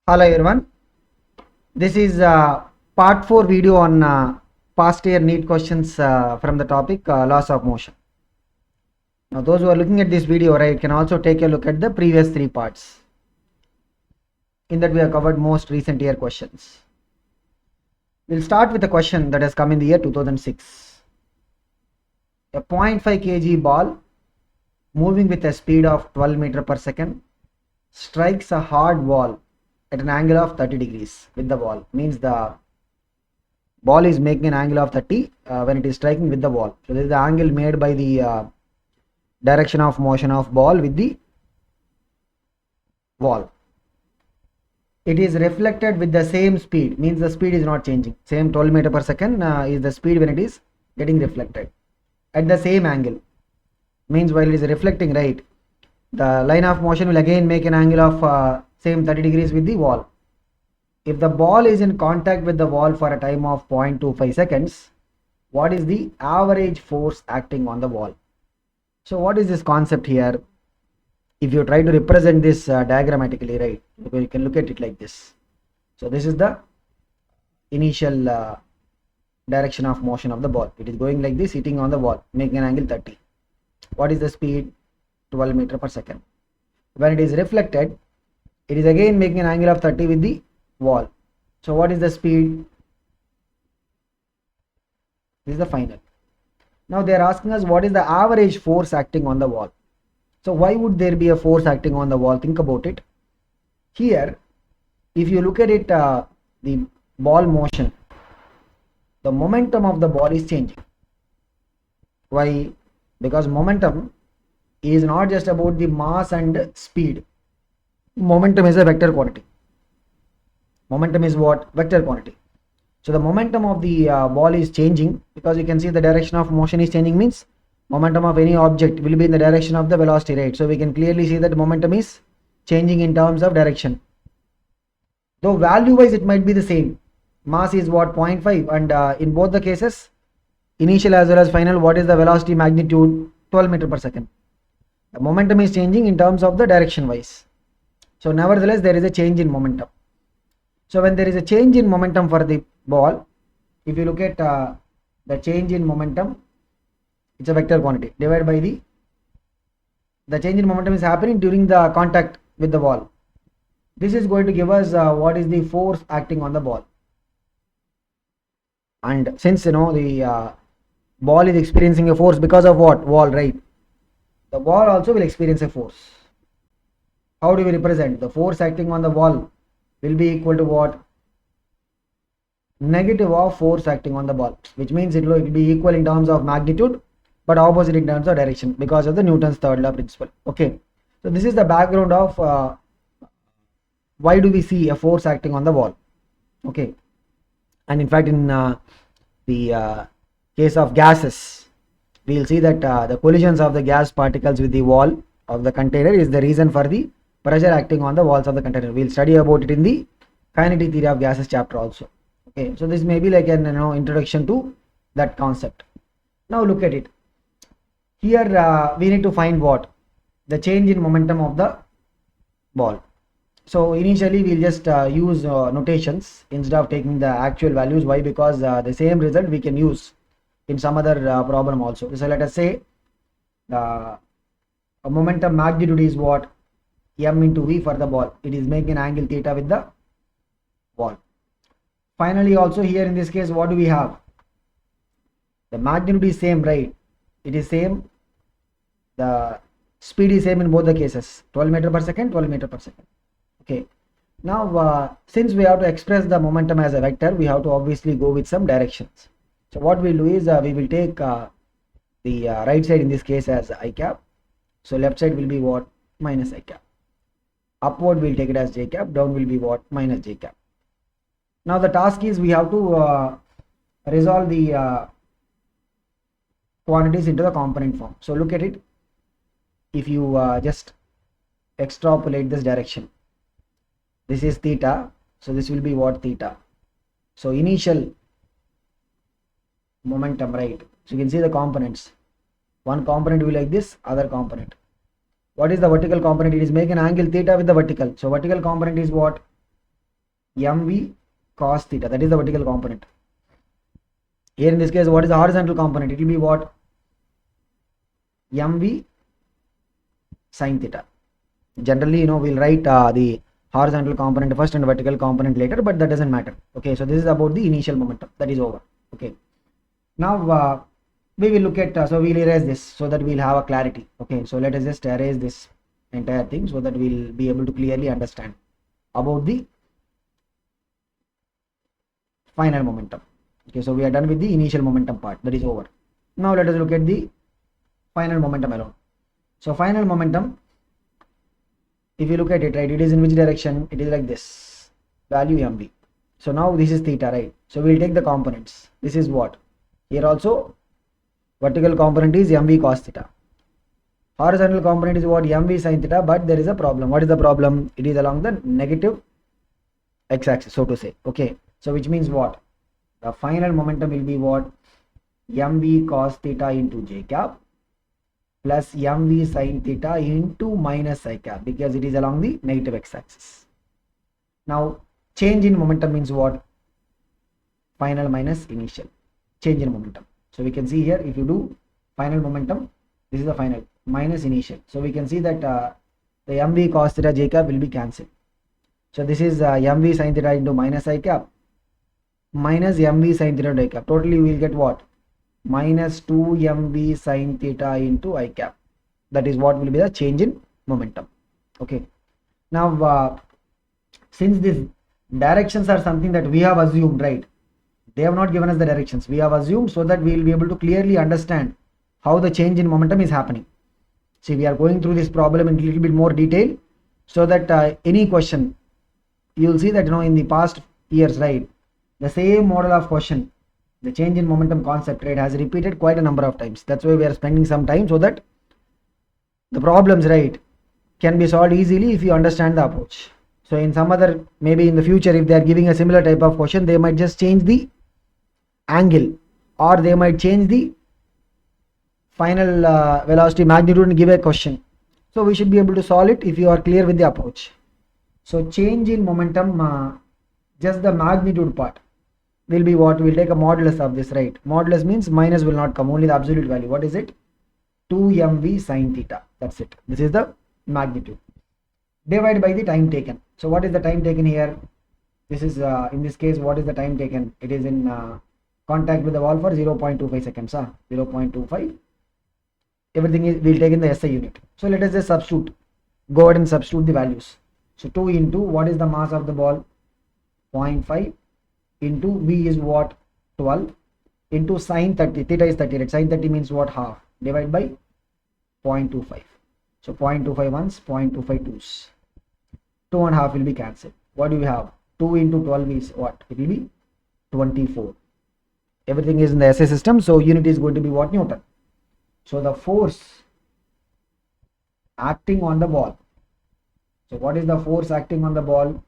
Hello everyone. This is part 4 video on past year NEET questions from the topic laws of motion. Now those who are looking at this video, right, can also take a look at the previous 3 parts. In that we have covered most recent year questions. We'll start with a question that has come in the year 2006. A 0.5 kg ball moving with a speed of 12 meter per second strikes a hard wall at an angle of 30 degrees with the ball. Means the ball is making an angle of 30 when it is striking with the ball. So this is the angle made by the direction of motion of ball with the wall. It is reflected with the same speed, means the speed is not changing. Same 12 meter per second is the speed when it is getting reflected at the same angle. Means while it is reflecting, right, the line of motion will again make an angle of same 30 degrees with the wall. If the ball is in contact with the wall for a time of 0.25 seconds, what is the average force acting on the wall? So what is this concept here? If you try to represent this diagrammatically, right, you can look at it like this. So this is the initial direction of motion of the ball. It is going like this, hitting on the wall, making an angle 30. What is the speed? 12 meter per second. When it is reflected, it is again making an angle of 30 with the wall. So what is the speed? This is the final. Now they are asking us what is the average force acting on the wall. So why would there be a force acting on the wall? Think about it. Here, if you look at it, the ball motion, the momentum of the ball is changing. Why? Because momentum is not just about the mass and speed. Momentum is a vector quantity. Momentum is what? Vector quantity. So the momentum of the ball is changing because you can see the direction of motion is changing, means momentum of any object will be in the direction of the velocity, right? So we can clearly see that momentum is changing in terms of direction. Though value wise it might be the same. Mass is what? 0.5, and in both the cases, initial as well as final, what is the velocity magnitude? 12 meter per second. The momentum is changing in terms of the direction wise. So nevertheless there is a change in momentum. So when there is a change in momentum for the ball, if you look at the change in momentum, it's a vector quantity divided by the change in momentum is happening during the contact with the ball. This is going to give us what is the force acting on the ball. And since the ball is experiencing a force because of what? Wall, right? The ball also will experience a force. How do we represent? The force acting on the wall will be equal to what? Negative of force acting on the ball, which means it will be equal in terms of magnitude but opposite in terms of direction because of the Newton's third law principle. Okay, so this is the background of why do we see a force acting on the wall. Okay, and in fact in the case of gases, we will see that the collisions of the gas particles with the wall of the container is the reason for the pressure acting on the walls of the container. We will study about it in the kinetic theory of gases chapter also. Okay, so this may be like an introduction to that concept. Now look at it. Here we need to find what? The change in momentum of the ball. So initially we'll just use notations instead of taking the actual values. Why? Because the same result we can use in some other problem also. So let us say the momentum magnitude is what? M into V for the ball. It is making an angle theta with the ball. Finally also here in this case, what do we have? The magnitude is same, right? It is same. The speed is same in both the cases. 12 meter per second, 12 meter per second. Okay. Now since we have to express the momentum as a vector, we have to obviously go with some directions. So what we'll do is we will take the right side in this case as I cap. So left side will be what? Minus I cap. Upward we'll take it as j cap, down will be what? Minus j cap. Now the task is we have to resolve the quantities into the component form. So look at it. If you just extrapolate this direction, this is theta, so this will be what? Theta. So initial momentum, right? So you can see the components. One component will be like this, other component. What is the vertical component? It is making an angle theta with the vertical. So vertical component is what? mv cos theta, that is the vertical component. Here in this case, what is the horizontal component? It will be what? mv sin theta. Generally, we'll write the horizontal component first and vertical component later, but that doesn't matter. Okay, so this is about the initial momentum, that is over. Okay, now we will look at, so we'll erase this so that we'll have a clarity. Okay, so let us just erase this entire thing so that we'll be able to clearly understand about the final momentum. Okay, so we are done with the initial momentum part, that is over. Now let us look at the final momentum alone. So final momentum, if you look at it, right, it is in which direction? It is like this, value mv. So now this is theta, right? So we'll take the components. This is what? Here also vertical component is mv cos theta. Horizontal component is what? mv sin theta, but there is a problem. What is the problem? It is along the negative x-axis, so to say. Okay, so which means what? The final momentum will be what? mv cos theta into j cap plus mv sin theta into minus I cap, because it is along the negative x-axis. Now change in momentum means what? Final minus initial, change in momentum. So we can see here, if you do final momentum, this is the final minus initial. So we can see that the mv cos theta j cap will be cancelled. So this is mv sin theta into minus I cap minus mv sin theta into I cap. Totally we will get what? Minus 2 mv sin theta into I cap. That is what will be the change in momentum. Okay, now since these directions are something that we have assumed, right? They have not given us the directions, we have assumed, so that we will be able to clearly understand how the change in momentum is happening. See, we are going through this problem in a little bit more detail, so that any question, you will see that in the past years, right, the same model of question, the change in momentum concept, right, has repeated quite a number of times. That's why we are spending some time, so that the problems, right, can be solved easily if you understand the approach. So in some other, maybe in the future, if they are giving a similar type of question, they might just change the angle, or they might change the final velocity magnitude and give a question. So we should be able to solve it if you are clear with the approach. So change in momentum, just the magnitude part will be what? We'll take a modulus of this, right? Modulus means minus will not come, only the absolute value. What is it? 2 mv sin theta. That's it. This is the magnitude. Divided by the time taken. So what is the time taken here? This is in this case, what is the time taken? It is in contact with the wall for 0.25 seconds. 0.25. Everything is, we'll take in the SI unit. So let us just substitute. Go ahead and substitute the values. So 2 into, what is the mass of the ball? 0.5 into v is what? 12 into sine 30. Theta is 30, right? Sine 30 means what? Half. Divide by 0.25. So 0.25 ones, 0.25 twos. 2.5 will be cancelled. What do we have? 2 into 12 is what? It will be 24. Everything is in the SI system, so unit is going to be what? Newton. So the force acting on the ball. So what is the force acting on the ball?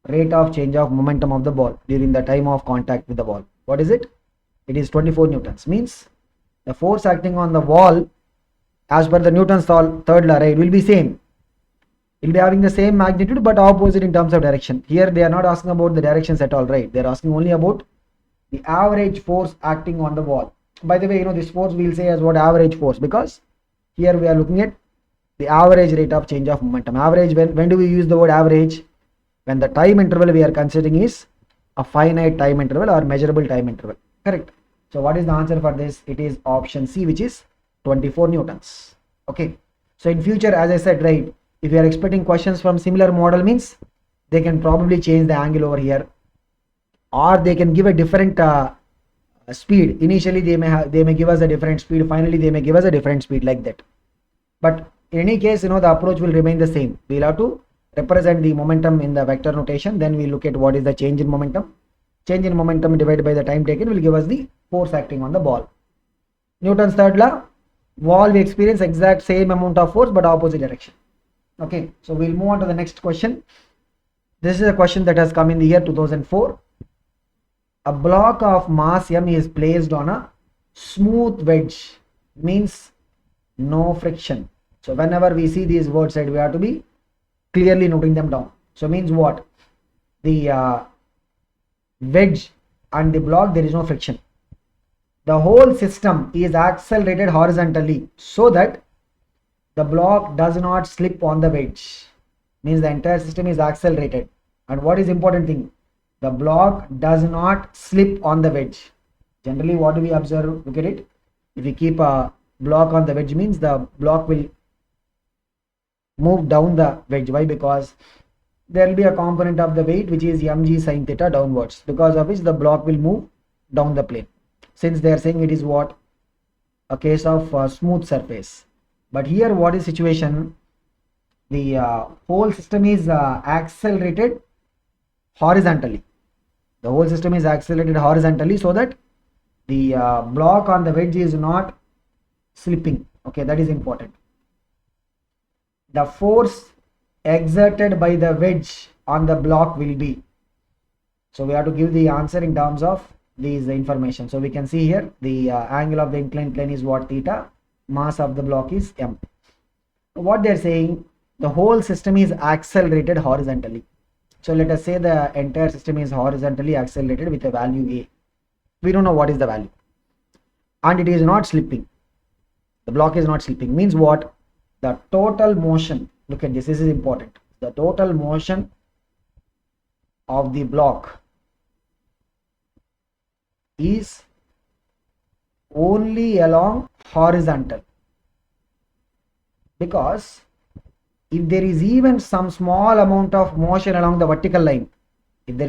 Rate of change of momentum of the ball during the time of contact with the ball. What is it? It is 24 newtons. Means the force acting on the wall, as per the Newton's third law, right, will be same. It will be having the same magnitude but opposite in terms of direction. Here they are not asking about the directions at all, right? They are asking only about the average force acting on the wall. By the way, this force we will say as what? Average force, because here we are looking at the average rate of change of momentum. Average, when do we use the word average? When the time interval we are considering is a finite time interval or measurable time interval. Correct. So what is the answer for this? It is option C, which is 24 newtons. Okay. So in future, as I said, right, if you are expecting questions from similar model, means they can probably change the angle over here, or they can give a different speed. Initially they may give us a different speed, finally they may give us a different speed, like that. But in any case, the approach will remain the same. We'll have to represent the momentum in the vector notation, then we look at what is the change in momentum. Change in momentum divided by the time taken will give us the force acting on the ball. Newton's third law, wall we experience exact same amount of force but opposite direction. Okay, so we'll move on to the next question. This is a question that has come in the year 2004. A block of mass m is placed on a smooth wedge, means no friction. So whenever we see these words, right, we have to be clearly noting them down. So means what? the wedge and the block, there is no friction. The whole system is accelerated horizontally so that the block does not slip on the wedge. Means the entire system is accelerated. And what is important thing? The block does not slip on the wedge. Generally, what do we observe? Look at it. If we keep a block on the wedge, means the block will move down the wedge. Why? Because there will be a component of the weight which is mg sin theta downwards, because of which the block will move down the plane. Since they are saying it is what? A case of smooth surface. But here what is situation? The whole system is accelerated horizontally. The whole system is accelerated horizontally so that the block on the wedge is not slipping. Okay, that is important. The force exerted by the wedge on the block will be. So we have to give the answer in terms of these information. So we can see here the angle of the inclined plane is what? Theta. Mass of the block is m. What they are saying, the whole system is accelerated horizontally. So let us say the entire system is horizontally accelerated with a value a. We don't know what is the value, and it is not slipping. The block is not slipping. Means what? The total motion, look at this, this is important. The total motion of the block is only along horizontal, because if there is even some small amount of motion along the vertical line, what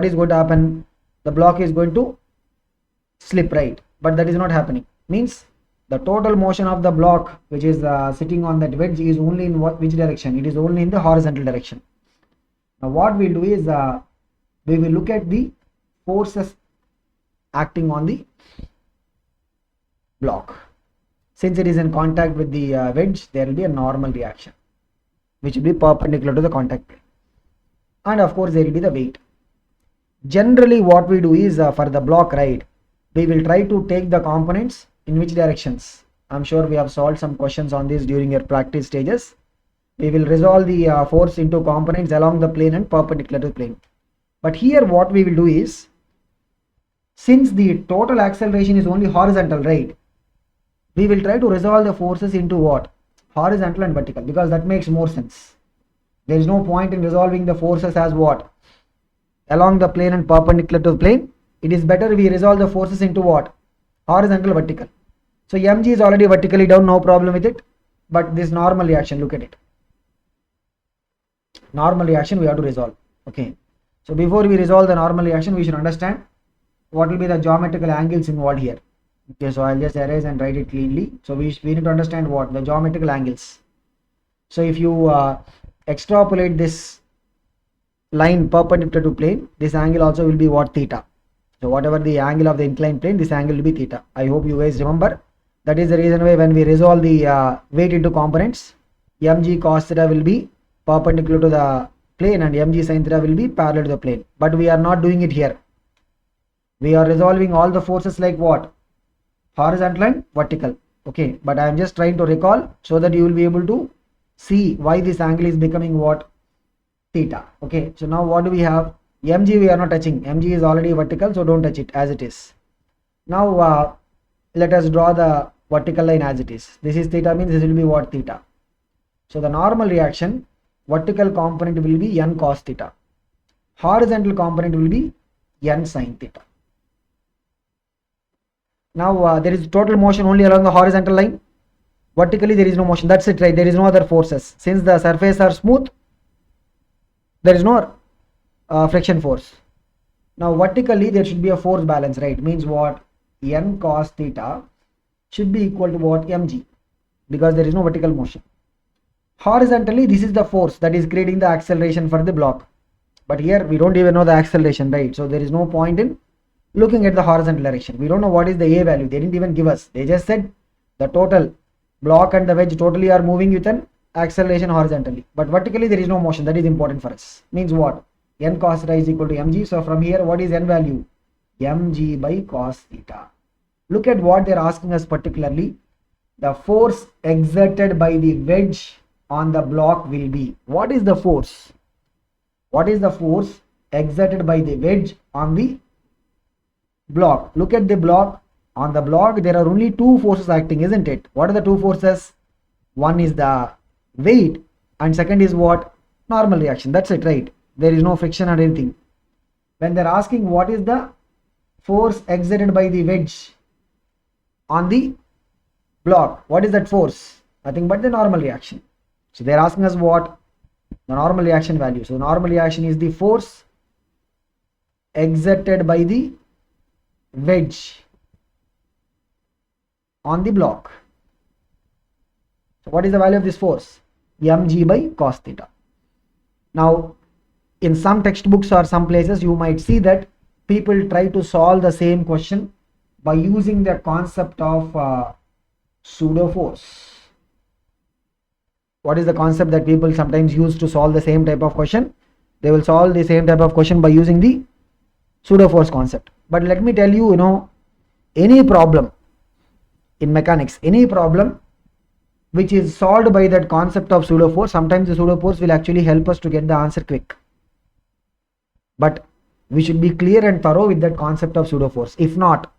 is going to happen? The block is going to slip, right? But that is not happening. Means the total motion of the block which is sitting on that wedge is only in which direction? It is only in the horizontal direction. Now what we'll do is we will look at the forces acting on the block. Since it is in contact with the wedge, there will be a normal reaction which will be perpendicular to the contact plane, and of course there will be the weight. Generally what we do is for the block, right, we will try to take the components in which directions. I'm sure we have solved some questions on this during your practice stages. We will resolve the force into components along the plane and perpendicular to the plane. But here what we will do is, since the total acceleration is only horizontal, right, we will try to resolve the forces into what? Horizontal and vertical, because that makes more sense. There is no point in resolving the forces as what? Along the plane and perpendicular to the plane. It is better we resolve the forces into what? Horizontal, vertical. So mg is already vertically down, no problem with it. But this normal reaction, look at it. Normal reaction we have to resolve. Okay. So before we resolve the normal reaction, we should understand what will be the geometrical angles involved here. Okay, so I'll just erase and write it cleanly. So we need to understand what? The geometrical angles. So if you extrapolate this line perpendicular to plane, this angle also will be what? Theta. So whatever the angle of the inclined plane, this angle will be theta. I hope you guys remember. That is the reason why when we resolve the weight into components, mg cos theta will be perpendicular to the plane and mg sin theta will be parallel to the plane. But we are not doing it here. We are resolving all the forces like what? Horizontal and vertical. Okay, but I am just trying to recall so that you will be able to see why this angle is becoming what? Theta. Okay, so now what do we have? mg we are not touching. mg is already vertical, so don't touch it as it is. Now let us draw the vertical line as it is. This is theta, means this will be what? Theta. So the normal reaction, vertical component will be n cos theta. Horizontal component will be n sin theta. Now there is total motion only along the horizontal line. Vertically there is no motion. That's it, right? There is no other forces. Since the surface are smooth, there is no friction force. Now vertically there should be a force balance, right? Means what? N cos theta should be equal to what? Mg, because there is no vertical motion. Horizontally this is the force that is creating the acceleration for the block. But here we don't even know the acceleration, right? So there is no point in looking at the horizontal direction. We don't know what is the a value. They didn't even give us. They just said the total block and the wedge totally are moving with an acceleration horizontally. But vertically there is no motion. That is important for us. Means what? N cos theta is equal to mg. So from here what is n value? Mg by cos theta. Look at what they are asking us particularly. The force exerted by the wedge on the block will be. What is the force? what is the force exerted by the wedge on the block? Look at the block. On the block there are only two forces acting, isn't it? What are the two forces? One is the weight and second is what? Normal reaction. That's it, right? There is no friction or anything. When they're asking what is the force exerted by the wedge on the block, what is that force? Nothing but the normal reaction. So they're asking us what? The normal reaction value. So normal reaction is the force exerted by the wedge on the block. So what is the value of this force? Mg by cos theta. Now in some textbooks or some places you might see that people try to solve the same question by using the concept of pseudo force. What is the concept that people sometimes use to solve the same type of question? They will solve the same type of question by using the pseudo force concept. But let me tell you, any problem in mechanics, any problem which is solved by that concept of pseudo force, sometimes the pseudo force will actually help us to get the answer quick. But we should be clear and thorough with that concept of pseudo force. If not,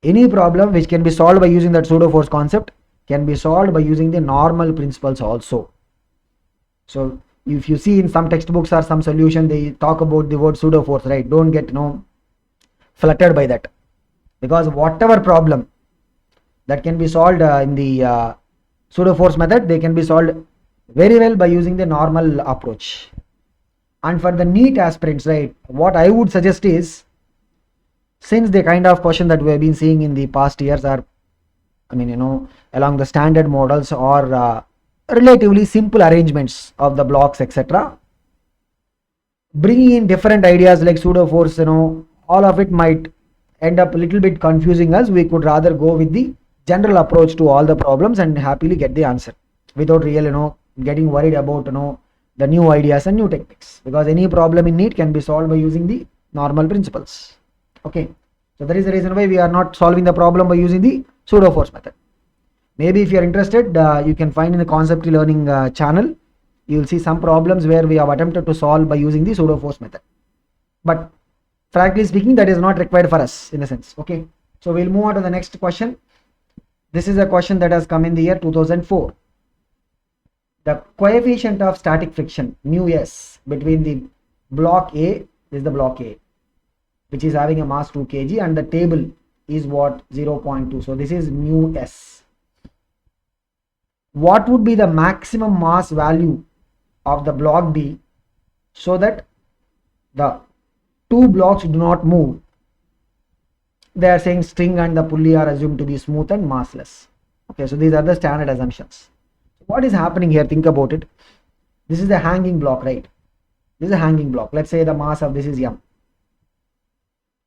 any problem which can be solved by using that pseudo force concept can be solved by using the normal principles also. So if you see in some textbooks or some solution, they talk about the word pseudo force, right? Don't get fluttered by that, because whatever problem that can be solved in the pseudo force method, they can be solved very well by using the normal approach. And for the NEET aspirants, right, what I would suggest is, since the kind of question that we have been seeing in the past years are, along the standard models or relatively simple arrangements of the blocks, etc., bringing in different ideas like pseudo force, all of it might end up a little bit confusing us. We could rather go with the general approach to all the problems and happily get the answer without real, getting worried about, the new ideas and new techniques, because any problem in NEET can be solved by using the normal principles. Okay, so that is the reason why we are not solving the problem by using the pseudo force method. Maybe if you are interested, you can find in the concept learning channel, you will see some problems where we have attempted to solve by using the pseudo force method. But frankly speaking, that is not required for us in a sense. Okay, so we'll move on to the next question. This is a question that has come in the year 2004. The coefficient of static friction mu s between the block A, this is the block A, which is having a mass 2 kg, and the table is what? 0.2. So this is mu s. What would be the maximum mass value of the block B so that the two blocks do not move? They are saying string and the pulley are assumed to be smooth and massless. Okay, so these are the standard assumptions. What is happening here? Think about it. This is the hanging block, right? This is a hanging block. Let's say the mass of this is m.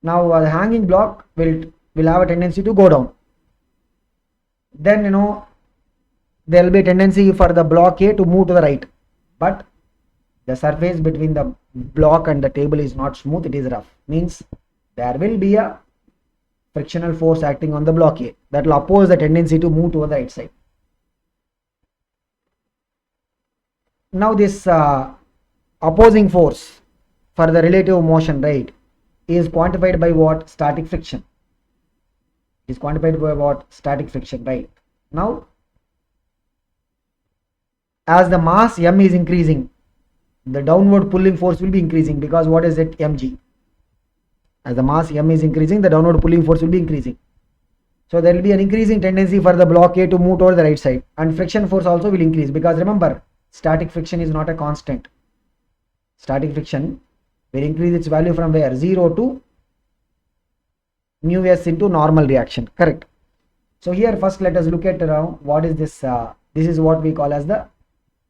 Now the hanging block will have a tendency to go down. Then there will be a tendency for the block A to move to the right, but the surface between the block and the table is not smooth, it is rough. Means there will be a frictional force acting on the block A that will oppose the tendency to move to the right side. Now this opposing force for the relative motion, right, is quantified by what? Static friction. Is quantified by what? Static friction, right? Now as the mass m is increasing, the downward pulling force will be increasing, because what is it? Mg. As the mass m is increasing, the downward pulling force will be increasing. So there will be an increasing tendency for the block A to move toward the right side, and friction force also will increase, because remember, static friction is not a constant. Static friction will increase its value from where? 0 to mu s into normal reaction, correct? So here first let us look at what is this? This is what we call as the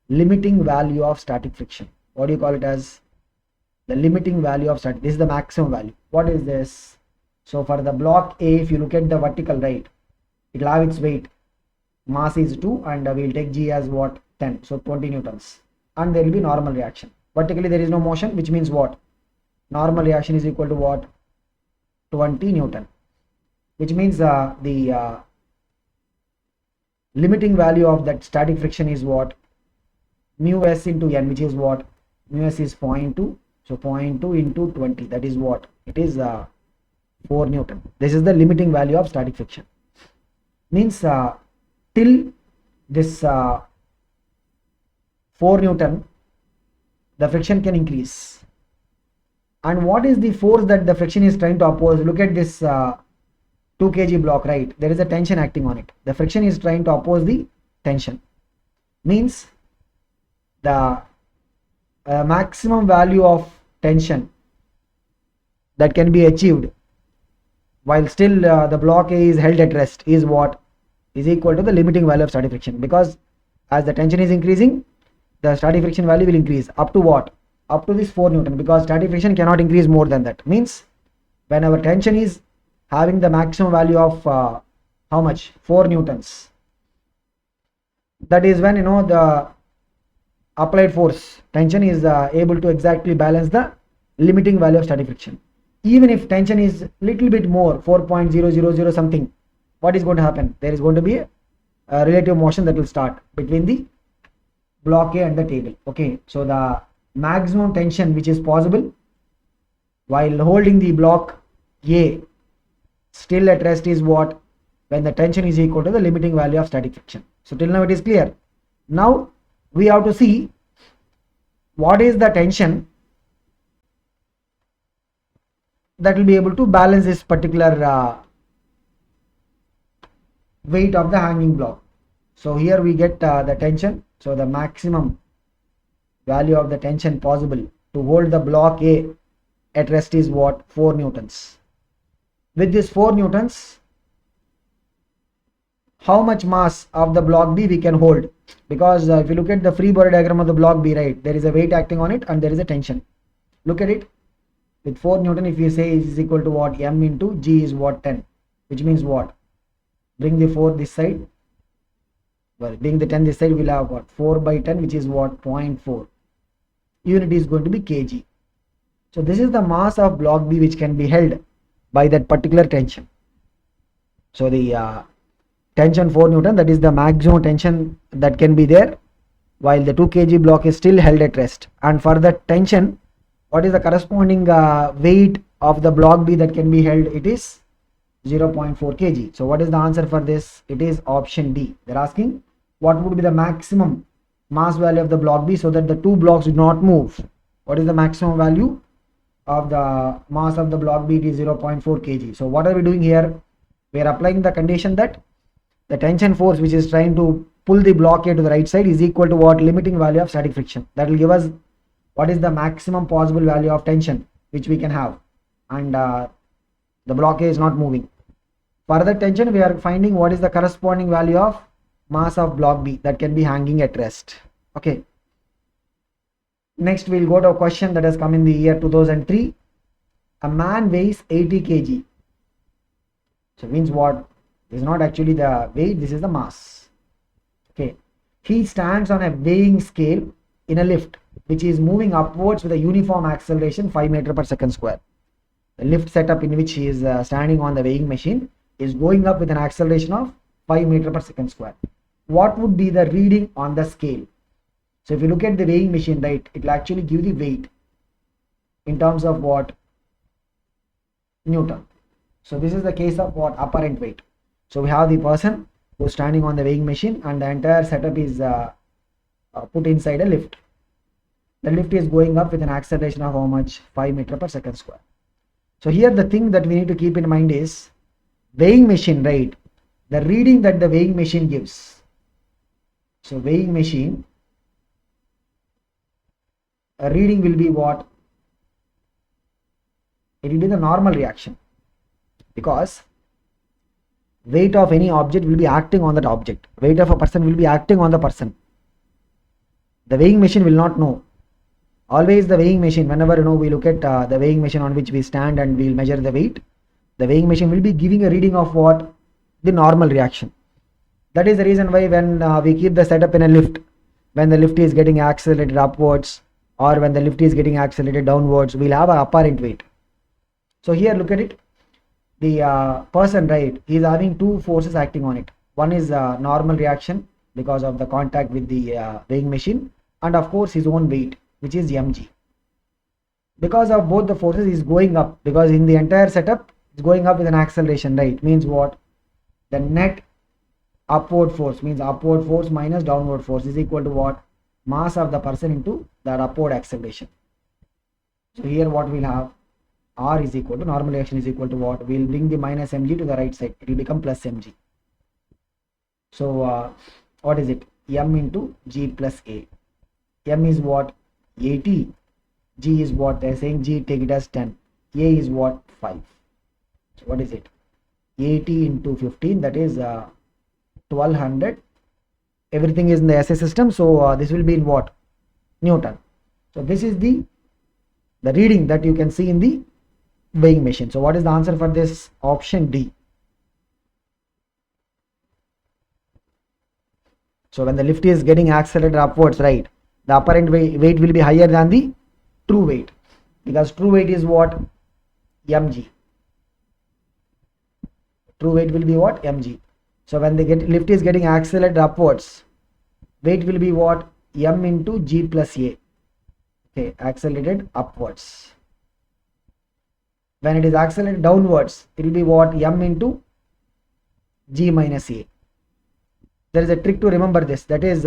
limiting value of static friction. What do you call it as? The limiting value of static. This is the maximum value. What is this? So for the block A, if you look at the vertical, right, it will have its weight. Mass is 2 and we will take G as what? 10. So 20 newtons. And there will be normal reaction. Vertically there is no motion, which means what? Normal reaction is equal to what? 20 Newton. Which means the limiting value of that static friction is what? Mu s into n, which is what? mu s is 0.2, so 0.2 into 20, that is what it is, 4 Newton. This is the limiting value of static friction. Means till this 4 Newton the friction can increase. And what is the force that the friction is trying to oppose? Look at this 2 kg block, right? There is a tension acting on it. The friction is trying to oppose the tension. Means the maximum value of tension that can be achieved while still the block A is held at rest is what is equal to the limiting value of static friction, because as the tension is increasing, the static friction value will increase up to what? Up to this 4 Newton, because static friction cannot increase more than that. Means when our tension is having the maximum value of how much? 4 Newtons. That is when, you know, the applied force tension is able to exactly balance the limiting value of static friction. Even if tension is little bit more, 4.000 something, what is going to happen? There is going to be a relative motion that will start between the block A and the table. Okay, so the maximum tension which is possible while holding the block A still at rest is what? When the tension is equal to the limiting value of static friction. So till now it is clear. Now we have to see what is the tension that will be able to balance this particular weight of the hanging block. So here we get the tension. So the maximum value of the tension possible to hold the block A at rest is what? 4 Newtons. With this 4 Newtons, how much mass of the block B we can hold? Because if you look at the free body diagram of the block B, right, there is a weight acting on it and there is a tension. Look at it. With 4 Newton, if you say is equal to what? M into G is what? 10, which means what? Bring the 4 this side. Well, being the 10 this side, we'll have what? 4 by 10, which is what? 0.4. Unit is going to be kg. So this is the mass of block B which can be held by that particular tension. So the tension 4 Newton, that is the maximum tension that can be there while the 2 kg block is still held at rest. And for that tension, what is the corresponding weight of the block B that can be held? It is 0.4 kg. So what is the answer for this? It is option D. They're asking what would be the maximum mass value of the block B so that the two blocks do not move. What is the maximum value of the mass of the block B? It is 0.4 kg. So what are we doing here? We are applying the condition that the tension force which is trying to pull the block A to the right side is equal to what? Limiting value of static friction. That will give us what is the maximum possible value of tension which we can have, and the block A is not moving. For the tension, we are finding what is the corresponding value of mass of block B that can be hanging at rest. Okay. Next, we'll go to a question that has come in the year 2003. A man weighs 80 kg. So means what? This is not actually the weight, this is the mass. Okay. He stands on a weighing scale in a lift which is moving upwards with a uniform acceleration 5 meters per second square. The lift setup in which he is standing on the weighing machine is going up with an acceleration of 5 meters per second square. What would be the reading on the scale? So if you look at the weighing machine, right, it will actually give the weight in terms of what? Newton. So this is the case of what? Apparent weight. So we have the person who is standing on the weighing machine and the entire setup is put inside a lift. The lift is going up with an acceleration of how much? 5 meters per second square. So here the thing that we need to keep in mind is weighing machine, right? The reading that the weighing machine gives. So weighing machine, a reading will be what? It will be the normal reaction, because weight of any object will be acting on that object. Weight of a person will be acting on the person. The weighing machine will not know. Always the weighing machine, whenever we look at the weighing machine on which we stand and we'll measure the weight, the weighing machine will be giving a reading of what? The normal reaction. That is the reason why when we keep the setup in a lift, when the lift is getting accelerated upwards or when the lift is getting accelerated downwards, we'll have an apparent weight. So here look at it. The person, right, he is having two forces acting on it. One is normal reaction because of the contact with the weighing machine, and of course his own weight. which is mg. Because of both the forces is going up, because in the entire setup it's going up with an acceleration, right? Means what? The net upward force, means upward force minus downward force, is equal to what? Mass of the person into that upward acceleration. So here what we'll have, r is equal to, normal reaction is equal to what? We'll bring the minus mg to the right side, it will become plus mg. So what is it? M into g plus a. M is what? 80. G is what? They're saying G, take it as 10. A is what? 5. So what is it? 80 into 15, that is 1200. Everything is in the SI system, so this will be in what? Newton. So this is the reading that you can see in the weighing machine. So what is the answer for this? Option D. So when the lift is getting accelerated upwards, right, the apparent weight will be higher than the true weight, because true weight is what? Mg. True weight will be what? Mg. So when the lift is getting accelerated upwards, weight will be what? M into g plus a. Okay, accelerated upwards. When it is accelerated downwards, it will be what? M into g minus a. There is a trick to remember this, that is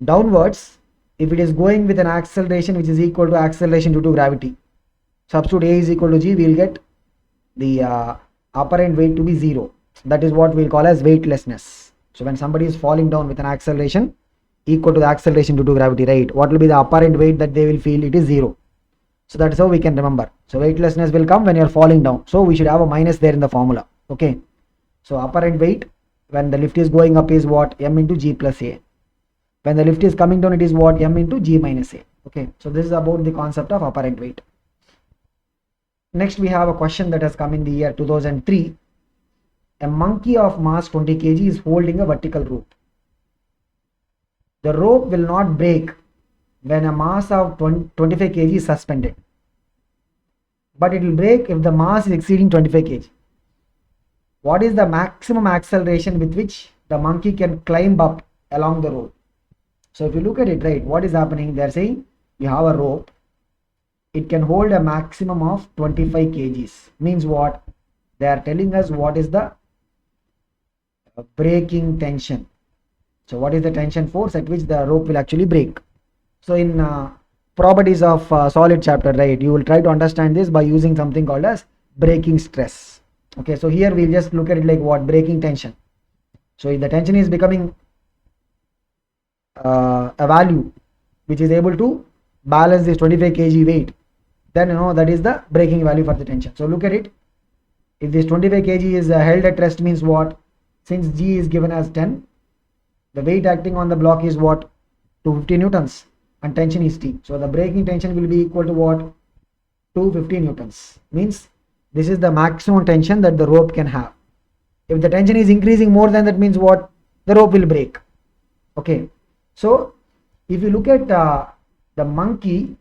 downwards, if it is going with an acceleration which is equal to acceleration due to gravity, substitute a is equal to g, we will get the apparent weight to be 0. That is what we will call as weightlessness. So when somebody is falling down with an acceleration equal to the acceleration due to gravity, right, what will be the apparent weight that they will feel? It is 0. So that is how we can remember. So weightlessness will come when you are falling down. So we should have a minus there in the formula. Okay. So apparent weight when the lift is going up is what? M into g plus a. When the lift is coming down, it is what? M into g minus a. Okay. So this is about the concept of apparent weight. Next we have a question that has come in the year 2003. A monkey of mass 20 kg is holding a vertical rope. The rope will not break when a mass of 25 kg is suspended, but it will break if the mass is exceeding 25 kg. What is the maximum acceleration with which the monkey can climb up along the rope? So if you look at it, right, what is happening? They are saying you have a rope, it can hold a maximum of 25 kgs. Means what? They are telling us what is the breaking tension. So what is the tension force at which the rope will actually break? So in properties of solid chapter, right, you will try to understand this by using something called as breaking stress. Okay, so here we'll just look at it like what? Breaking tension. So if the tension is becoming a value which is able to balance this 25 kg weight, then you know that is the breaking value for the tension. So look at it. If this 25 kg is held at rest, means what? Since G is given as 10, the weight acting on the block is what? 250 newtons and tension is T. So the breaking tension will be equal to what? 250 newtons. Means this is the maximum tension that the rope can have. If the tension is increasing more than that, means what? The rope will break. Okay. So if you look at the monkey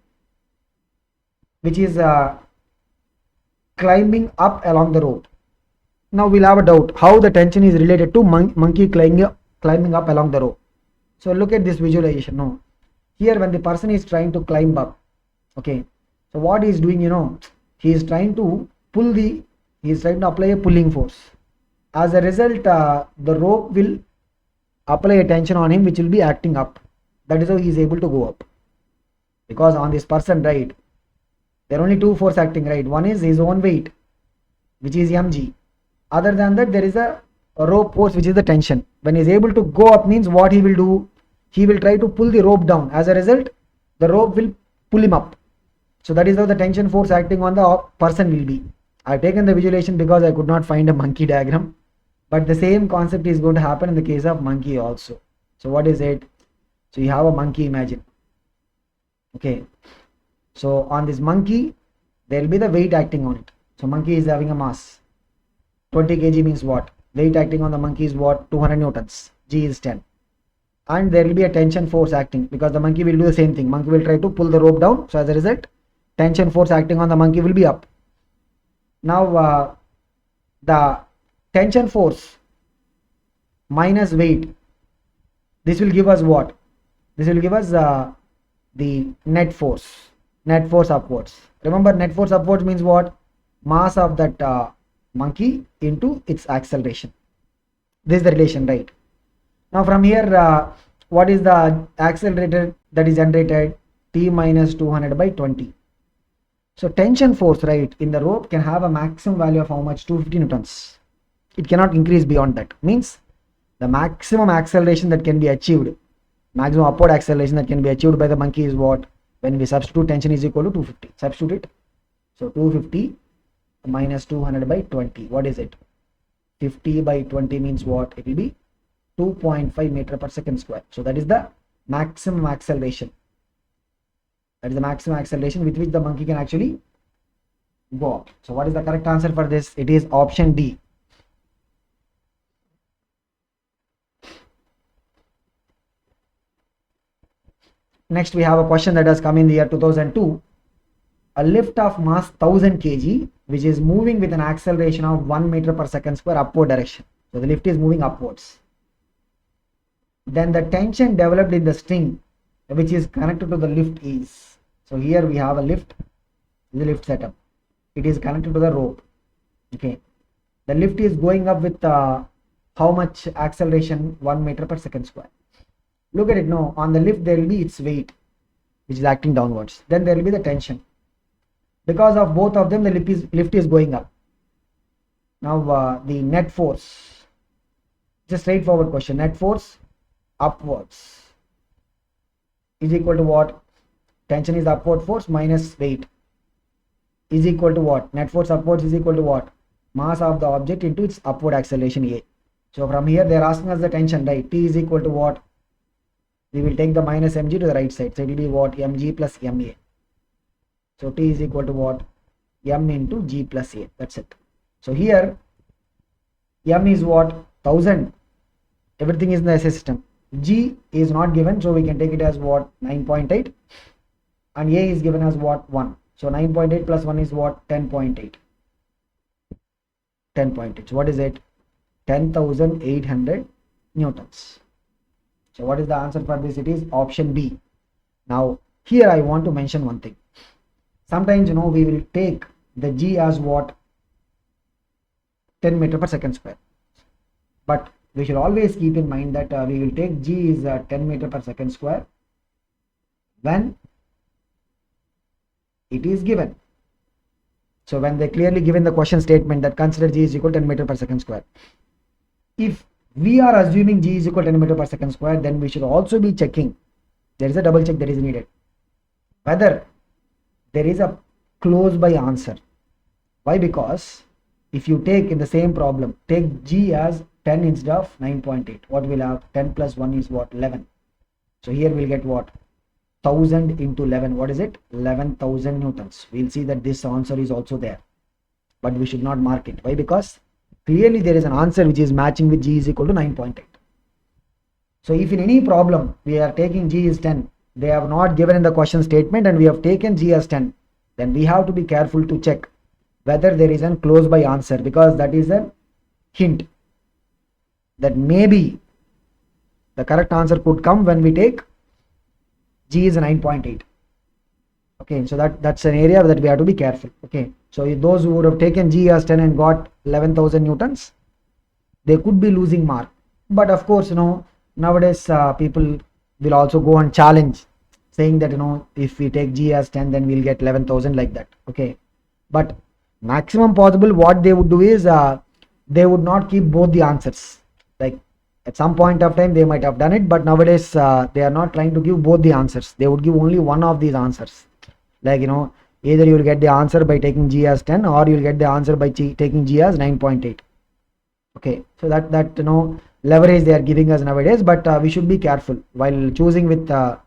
which is climbing up along the rope. Now we'll have a doubt how the tension is related to monkey climbing up along the rope. So look at this visualization. No, here when the person is trying to climb up, okay, so what he is doing, you know, he is trying to apply a pulling force. As a result, the rope will apply a tension on him which will be acting up. That is how he is able to go up, because on this person, right, there are only two forces acting, right? One is his own weight, which is mg. Other than that, there is a rope force which is the tension. When he is able to go up, means what he will do? He will try to pull the rope down. As a result, the rope will pull him up. So that is how the tension force acting on the person will be. I have taken the visualization because I could not find a monkey diagram, but the same concept is going to happen in the case of monkey also. So what is it? So you have a monkey, imagine. Okay. So on this monkey, there will be the weight acting on it. So monkey is having a mass. 20 kg means what? Weight acting on the monkey is what? 200 newtons. G is 10. And there will be a tension force acting, because the monkey will do the same thing. Monkey will try to pull the rope down. So as a result, tension force acting on the monkey will be up. Now the tension force minus weight, this will give us what? This will give us the net force upwards. Remember, net force upwards means what? Mass of that monkey into its acceleration. This is the relation, right? Now from here, what is the accelerator that is generated? T minus 200 by 20. So tension force, right, in the rope can have a maximum value of how much? 250 newtons. It cannot increase beyond that. Means the maximum acceleration that can be achieved, maximum upward acceleration that can be achieved by the monkey is what? When we substitute tension is equal to 250. Substitute it. So 250 minus 200 by 20. What is it? 50 by 20 means what? It will be 2.5 meter per second square. So that is the maximum acceleration. That is the maximum acceleration with which the monkey can actually go up. So what is the correct answer for this? It is option D. Next we have a question that has come in the year 2002. A lift of mass 1000 kg which is moving with an acceleration of 1 meter per second square upward direction. So the lift is moving upwards. Then the tension developed in the string which is connected to the lift is. So here we have a lift, the lift setup. It is connected to the rope. Okay. The lift is going up with how much acceleration? 1 meter per second square. Look at it now. On the lift there will be its weight which is acting downwards. Then there will be the tension. Because of both of them, the lift is going up. Now the net force. Just straightforward question. Net force upwards is equal to what? Tension is the upward force minus weight is equal to what? Net force upwards is equal to what? Mass of the object into its upward acceleration A. So from here they are asking us the tension, right? T is equal to what? We will take the minus mg to the right side. So it will be what? Mg plus ma. So T is equal to what? M into G plus A. That's it. So here M is what? 1000. Everything is in the SI system. G is not given, so we can take it as what? 9.8. And A is given as what? 1. So 9.8 plus 1 is what? 10.8. 10.8. So what is it? 10,800 newtons. So what is the answer for this? It is option B. Now here I want to mention one thing. Sometimes we will take the G as what? 10 meter per second square. But we should always keep in mind that we will take G is 10 meter per second square when it is given. So when they clearly given the question statement that consider G is equal to 10 meter per second square. If we are assuming G is equal to 10 meter per second square, then we should also be checking. There is a double check that is needed. Whether there is a close by answer. Why? Because if you take in the same problem, take G as 10 instead of 9.8. What will have? 10 plus 1 is what? 11. So here we'll get what? 1000 into 11. What is it? 11,000 newtons. We'll see that this answer is also there. But we should not mark it. Why? Because clearly there is an answer which is matching with G is equal to 9.8. So if in any problem we are taking G is 10, they have not given in the question statement and we have taken G as 10, then we have to be careful to check whether there is a close by answer, because that is a hint that maybe the correct answer could come when we take G is 9.8. Okay, so that's an area that we have to be careful. Okay, so those who would have taken G as 10 and got 11,000 newtons, they could be losing mark. But of course, nowadays people will also go and challenge, saying that if we take G as 10 then we'll get 11,000 like that. Okay, but maximum possible what they would do is they would not keep both the answers. Like at some point of time they might have done it, but nowadays they are not trying to give both the answers. They would give only one of these answers. Like either you will get the answer by taking G as 10 or you will get the answer by taking G as 9.8. Okay, so that leverage they are giving us nowadays, but we should be careful while choosing with the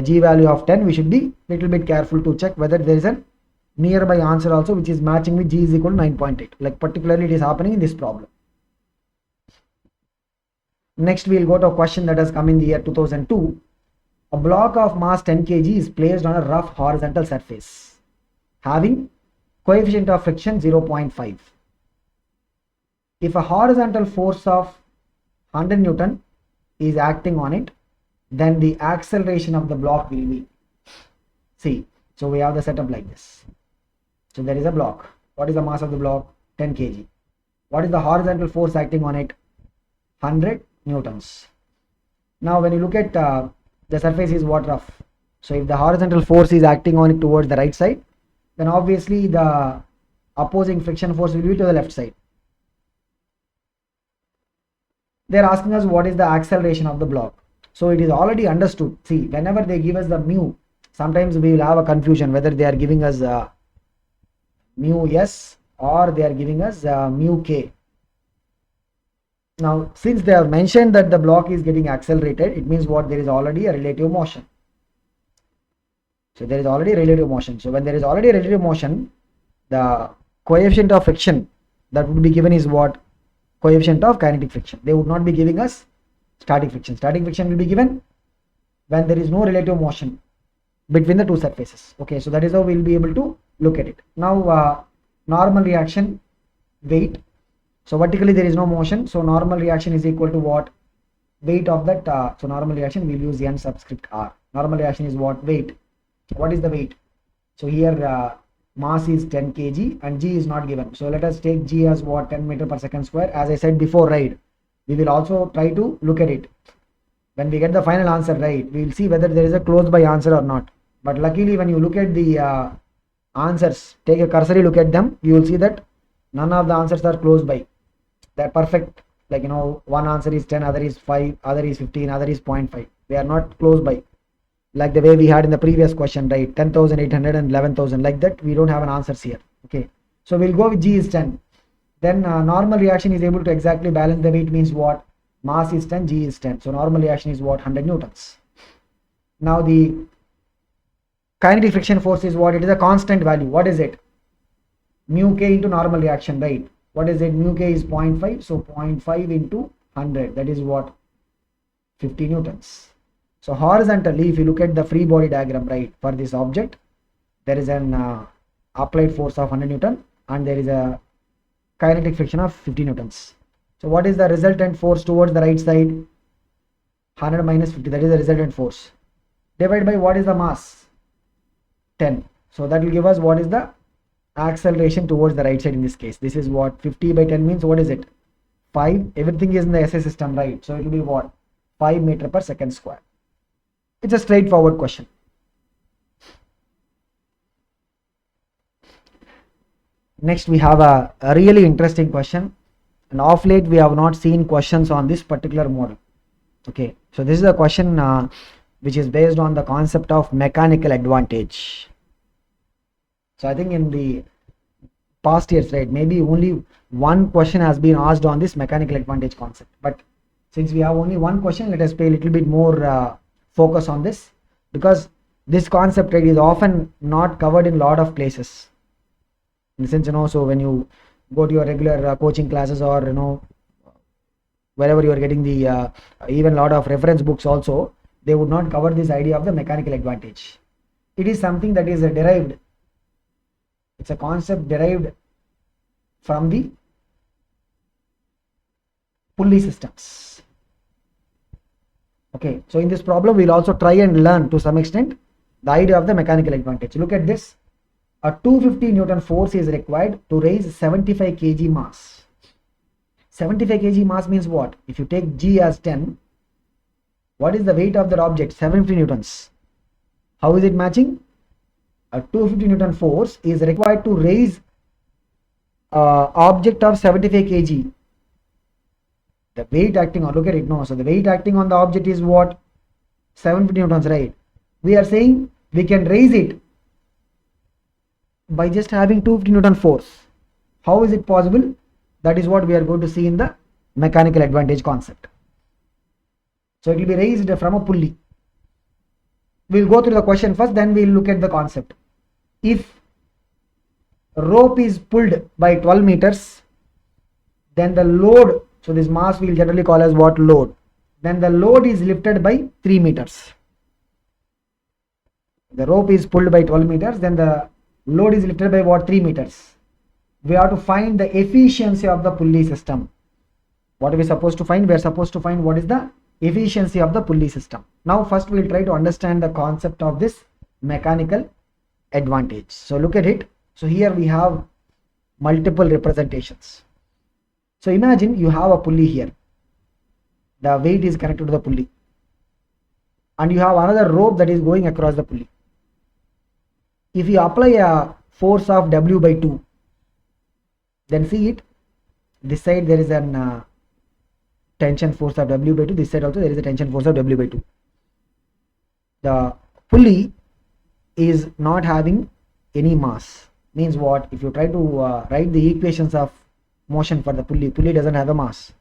G value of 10. We should be little bit careful to check whether there is a nearby answer also which is matching with G is equal to 9.8. like particularly it is happening in this problem. Next we will go to a question that has come in the year 2002. A block of mass 10 kg is placed on a rough horizontal surface having coefficient of friction 0.5. If a horizontal force of 100 Newton is acting on it, then the acceleration of the block will be. See, so we have the setup like this. So there is a block. What is the mass of the block? 10 kg. What is the horizontal force acting on it? 100 newtons. Now when you look at the surface is what, rough. So if the horizontal force is acting on it towards the right side, then obviously the opposing friction force will be to the left side. They are asking us what is the acceleration of the block. So it is already understood. See, whenever they give us the mu, sometimes we will have a confusion whether they are giving us mu s or they are giving us mu k. Now since they have mentioned that the block is getting accelerated, it means what? There is already a relative motion. So there is already relative motion. So when there is already relative motion, the coefficient of friction that would be given is what? Coefficient of kinetic friction. They would not be giving us static friction. Static friction will be given when there is no relative motion between the two surfaces. Okay, so that is how we will be able to look at it. Now normal reaction, weight. So vertically there is no motion, so normal reaction is equal to what? Weight of that. So normal reaction we will use n subscript r. Normal reaction is what? Weight. What is the weight? So here mass is 10 kg and g is not given. So let us take g as what? 10 meter per second square. As I said before, right, we will also try to look at it. When we get the final answer, right, we will see whether there is a close by answer or not. But luckily when you look at the answers, take a cursory look at them, you will see that none of the answers are close by. They're perfect. Like, you know, one answer is 10, other is 5, other is 15, other is 0.5. They are not close by. Like the way we had in the previous question, right? 10,800 and 11,000. Like that, we don't have an answers here. Okay. So we'll go with G is 10. Then normal reaction is able to exactly balance the weight, means what? Mass is 10, G is 10. So normal reaction is what? 100 newtons. Now the kinetic friction force is what? It is a constant value. What is it? Mu k into normal reaction, right? What is it? Mu k is 0.5. So 0.5 into 100. That is what? 50 newtons. So horizontally, if you look at the free body diagram, right, for this object, there is an applied force of 100 Newton and there is a kinetic friction of 50 newtons. So what is the resultant force towards the right side? 100 minus 50, that is the resultant force. Divided by what is the mass? 10. So that will give us what is the acceleration towards the right side in this case. This is what? 50 by 10 means what is it? 5. Everything is in the SI system, right? So it will be what? 5 meter per second square. It's a straightforward question. Next we have a really interesting question, and of late we have not seen questions on this particular model. Okay, so this is a question which is based on the concept of mechanical advantage. So I think in the past years, right, maybe only one question has been asked on this mechanical advantage concept, but since we have only one question, let us pay a little bit more focus on this, because this concept, right, is often not covered in a lot of places. In the sense, you know, so when you go to your regular coaching classes, or you know, wherever you are getting the even a lot of reference books also, they would not cover this idea of the mechanical advantage. It is something that is derived. It's a concept derived from the pulley systems. Okay, so in this problem we'll also try and learn to some extent the idea of the mechanical advantage. Look at this. A 250 Newton force is required to raise 75 kg mass. 75 kg mass means what? If you take G as 10, what is the weight of that object? 70 newtons. How is it matching? A 250 Newton force is required to raise object of 75 kg. The weight acting on, look at it, no, so the weight acting on the object is what? 750 newtons, right? We are saying we can raise it by just having 250 Newton force. How is it possible? That is what we are going to see in the mechanical advantage concept. So it will be raised from a pulley. We'll go through the question first, then we'll look at the concept. If rope is pulled by 12 meters, then the load, so this mass we will generally call as what? Load. Then the load is lifted by 3 meters. The rope is pulled by 12 meters, then the load is lifted by what? 3 meters. We have to find the efficiency of the pulley system. What are we supposed to find? We are supposed to find what is the efficiency of the pulley system. Now first we will try to understand the concept of this mechanical advantage. So look at it. So here we have multiple representations. So imagine you have a pulley here. The weight is connected to the pulley. And you have another rope that is going across the pulley. If you apply a force of W by 2, then see it. This side there is an tension force of W by 2. This side also there is a tension force of W by 2. The pulley is not having any mass. Means what? If you try to write the equations of motion for the pulley doesn't have a mass.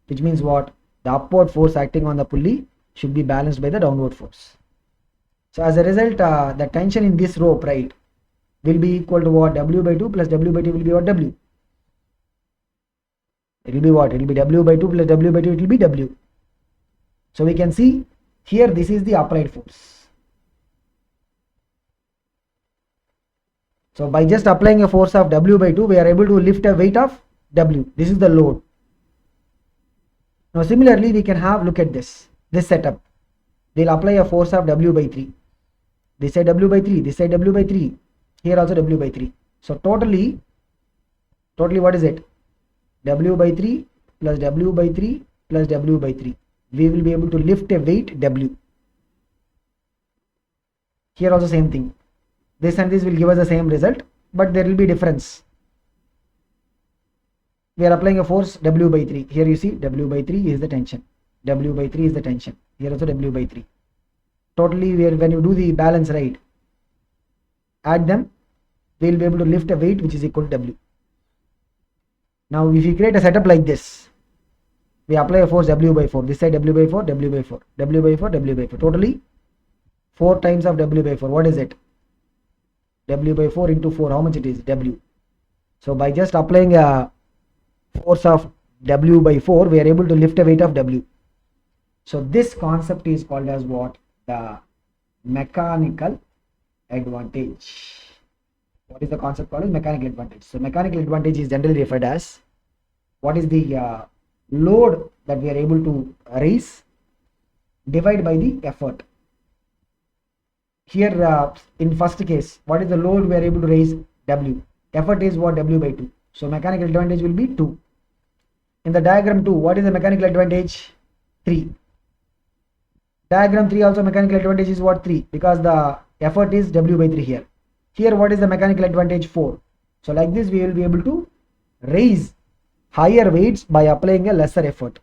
Which means what? The upward force acting on the pulley should be balanced by the downward force. So as a result, the tension in this rope, right, will be equal to what? W by 2 plus W by 2 will be what? W. It will be what? It will be W by 2 plus W by 2, it will be W. So we can see here this is the applied force. So by just applying a force of W by 2, we are able to lift a weight of W. This is the load. Now similarly, we can have, look at this setup. We'll apply a force of W by 3. This side W by 3, this side W by 3. Here also W by 3. So totally what is it? W by 3 plus W by 3 plus W by 3. We will be able to lift a weight W. Here also same thing. This and this will give us the same result, but there will be difference. We are applying a force W by 3. Here you see W by 3 is the tension. W by 3 is the tension. Here also W by 3. Totally, when you do the balance, right, add them, we will be able to lift a weight which is equal to W. Now if we create a setup like this, we apply a force W by 4. This side W by 4, W by 4, W by 4, W by 4. Totally 4 times of W by 4. What is it? W by 4 into 4. How much it is? W. So by just applying a force of W by 4, we are able to lift a weight of W. So this concept is called as what? The mechanical advantage. What is the concept called? Mechanical advantage. So mechanical advantage is generally referred as what is the load that we are able to raise divided by the effort. Here in first case, what is the load we are able to raise? W. Effort is what? W by 2. So mechanical advantage will be 2. In the diagram 2, what is the mechanical advantage? 3. Diagram 3 also mechanical advantage is what? 3, because the effort is W by 3 here. Here what is the mechanical advantage? 4. So like this we will be able to raise higher weights by applying a lesser effort.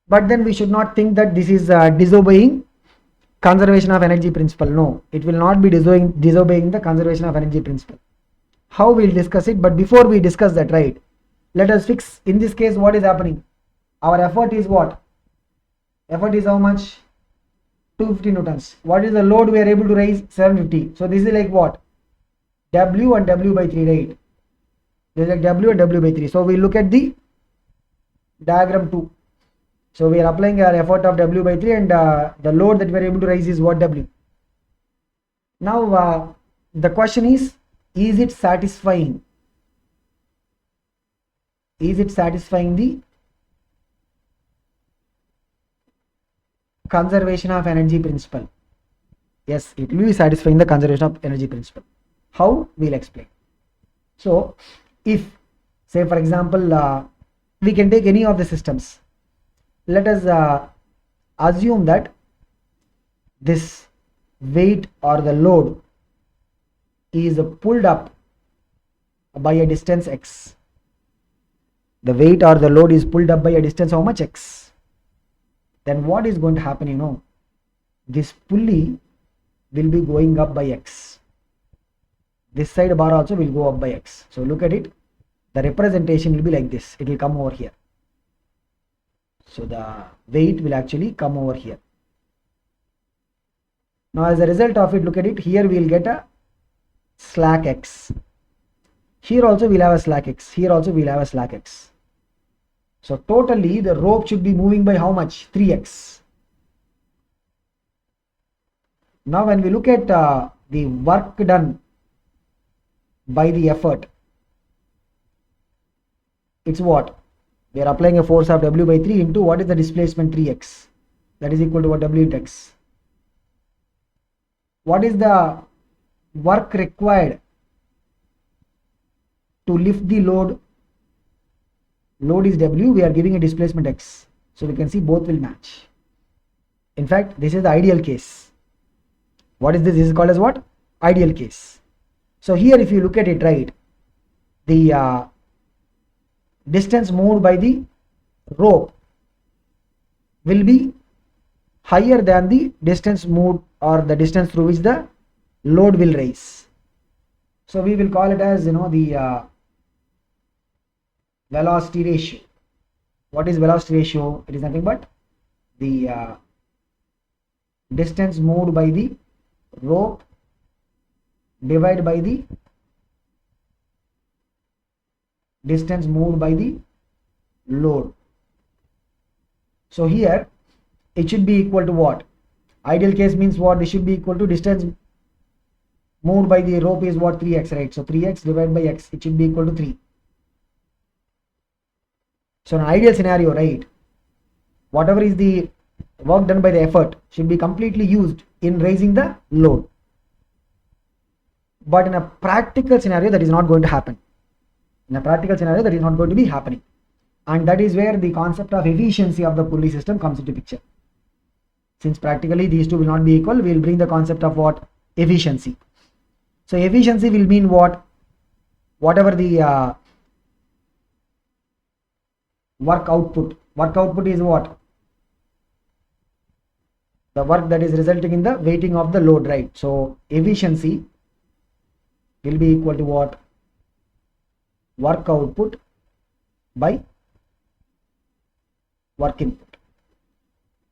But then we should not think that this is disobeying conservation of energy principle. No, it will not be disobeying the conservation of energy principle. How we'll discuss it, but before we discuss that, right, let us fix in this case what is happening. Our effort is what? Effort is how much? 250 newtons. What is the load we are able to raise? 750. So this is like what? W and W by 3, right? This is like W and W by 3. So we look at the diagram 2. So we are applying our effort of W by 3 and the load that we are able to raise is what? W. Now the question is it satisfying? Is it satisfying the conservation of energy principle? Yes, it will be satisfying the conservation of energy principle. How? We'll explain. So if, say for example, we can take any of the systems. Let us assume that this weight or the load is pulled up by a distance x. The weight or the load is pulled up by a distance how much? X. Then what is going to happen? This pulley will be going up by x. This side bar also will go up by x. So look at it. The representation will be like this. It will come over here. So the weight will actually come over here. Now as a result of it, look at it. Here we will get a slack x. Here also we will have a slack x. Here also we will have a slack x. So totally the rope should be moving by how much? 3x. Now when we look at the work done by the effort, it's what? We are applying a force of W by 3 into what is the displacement? 3x. That is equal to what? W into x. what is the work required to lift the load? Load is W, we are giving a displacement X. So we can see both will match. In fact, this is the ideal case. What is this? This is called as what? Ideal case. So here if you look at it, right, the distance moved by the rope will be higher than the distance moved or the distance through which the load will rise. So we will call it as, the velocity ratio. What is velocity ratio? It is nothing but the distance moved by the rope divided by the distance moved by the load. So here it should be equal to what? Ideal case means what? This should be equal to distance moved by the rope is what? 3x, right? So 3x divided by x, it should be equal to 3. So in an ideal scenario, right, whatever is the work done by the effort should be completely used in raising the load. But in a practical scenario, that is not going to happen. In a practical scenario, that is not going to be happening. And that is where the concept of efficiency of the pulley system comes into picture. Since practically these two will not be equal, we will bring the concept of what? Efficiency. So efficiency will mean what? Whatever the work output. Work output is what? The work that is resulting in the weighting of the load, right? So efficiency will be equal to what? Work output by work input.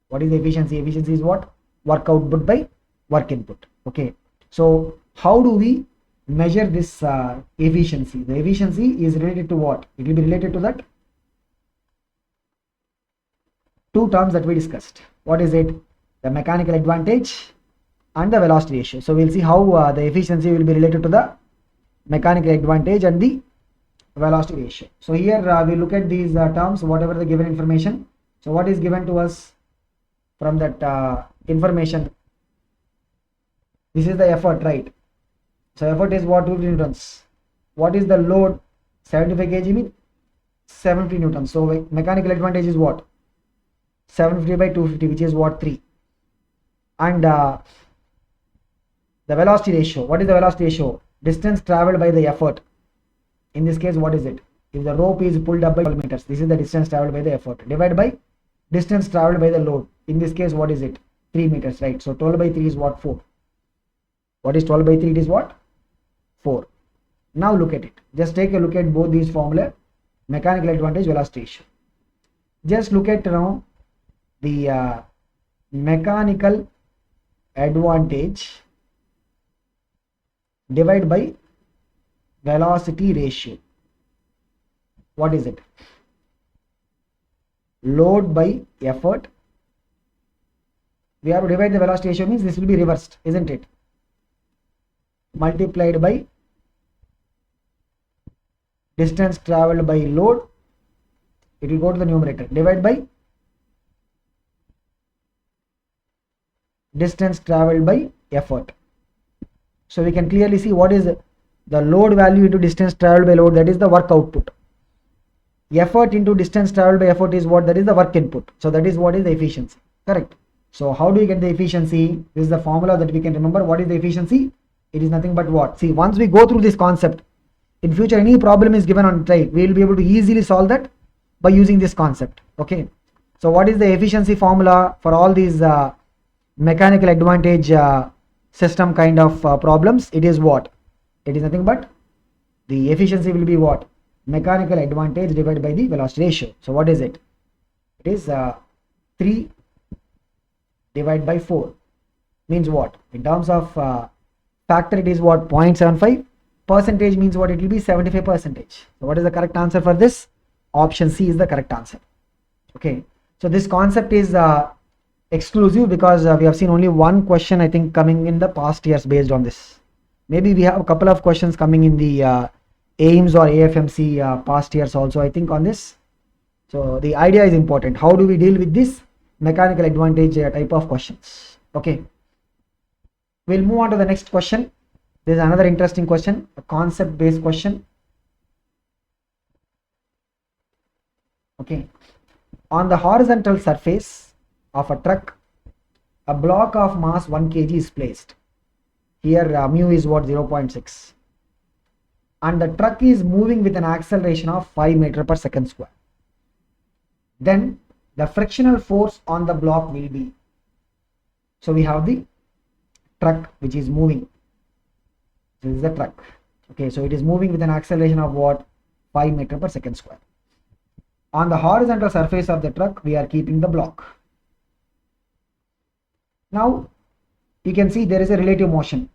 What is efficiency? Efficiency is what? Work output by work input. Okay. So how do we measure this efficiency? The efficiency is related to what? It will be related to that two terms that we discussed. What is it? The mechanical advantage and the velocity ratio. So we'll see how the efficiency will be related to the mechanical advantage and the velocity ratio. So here we look at these terms, whatever the given information. So what is given to us from that information? This is the effort, right? So effort is what? 250 newtons. What is the load? 75 kg mean 750 newtons. So mechanical advantage is what? 750 by 250, which is what? 3. And the velocity ratio. What is the velocity ratio? Distance traveled by the effort. In this case, what is it? If the rope is pulled up by 12 meters, this is the distance traveled by the effort, divided by distance traveled by the load. In this case, what is it? 3 meters, right? So 12 by 3 is what? 4. What is 12 by 3? It is what? 4. Now look at it. Just take a look at both these formula, mechanical advantage, velocity ratio. Just look at now the mechanical advantage divided by velocity ratio. What is it? Load by effort. We have to divide the velocity ratio, means this will be reversed, isn't it? Multiplied by distance traveled by load, it will go to the numerator, divided by distance traveled by effort. So we can clearly see what is the load value into distance traveled by load, that is the work output. Effort into distance traveled by effort is what? That is the work input. So that is what is the efficiency. Correct. So how do we get the efficiency? This is the formula that we can remember. What is the efficiency? It is nothing but what? See, once we go through this concept, in future any problem is given on it, we will be able to easily solve that by using this concept. Okay. So what is the efficiency formula for all these mechanical advantage system kind of problems? It is what? It is nothing but the efficiency will be what? Mechanical advantage divided by the velocity ratio. So what is it? It is 3 divided by 4. Means what? In terms of factor, it is what? 0.75. Percentage means what? It will be 75%. So what is the correct answer for this? Option C is the correct answer. Okay. So this concept is exclusive because we have seen only one question, I think, coming in the past years based on this. Maybe we have a couple of questions coming in the AIMS or AFMC past years also, I think, on this. So the idea is important. How do we deal with this mechanical advantage type of questions? Okay. We'll move on to the next question. This is another interesting question, a concept based question. Okay, on the horizontal surface of a truck, a block of mass 1 kg is placed. Here mu is what, 0.6, and the truck is moving with an acceleration of 5 meter per second square. Then the frictional force on the block will be, so we have the truck which is moving. This is the truck. Okay, so it is moving with an acceleration of what, 5 meter per second square. On the horizontal surface of the truck, we are keeping the block. Now you can see there is a relative motion.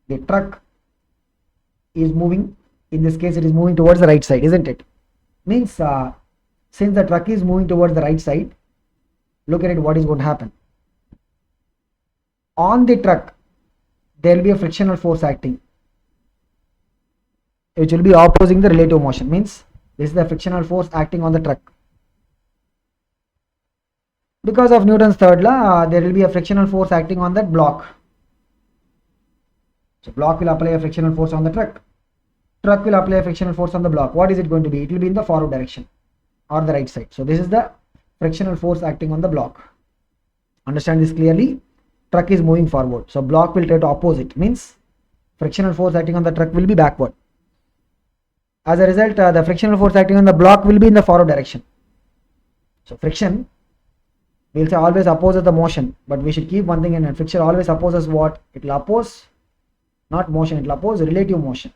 The truck is moving, in this case it is moving towards the right side, isn't it? Means since the truck is moving towards the right side, look at it, what is going to happen. On the truck there will be a frictional force acting, which will be opposing the relative motion. Means this is the frictional force acting on the truck. Because of Newton's third law, there will be a frictional force acting on that block. So block will apply a frictional force on the truck. Truck will apply a frictional force on the block. What is it going to be? It will be in the forward direction or the right side. So this is the frictional force acting on the block. Understand this clearly? Truck is moving forward, so block will try to oppose. Means frictional force acting on the truck will be backward. As a result, the frictional force acting on the block will be in the forward direction. So friction, we'll say, always opposes the motion, but we should keep one thing in mind. Friction always opposes what? It will oppose not motion, it will oppose relative motion.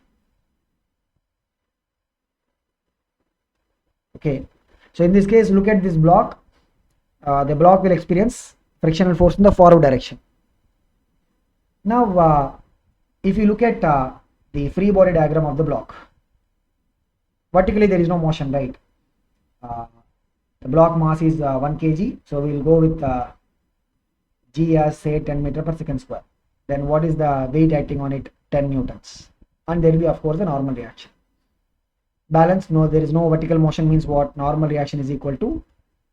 Okay, so in this case, look at this block. The block will experience frictional force in the forward direction. Now if you look at the free body diagram of the block, vertically there is no motion, right? The block mass is 1 kg, so we will go with G as say 10 meter per second square. Then what is the weight acting on it? 10 newtons, and there will be of course a normal reaction. Balance, no, there is no vertical motion, means what? Normal reaction is equal to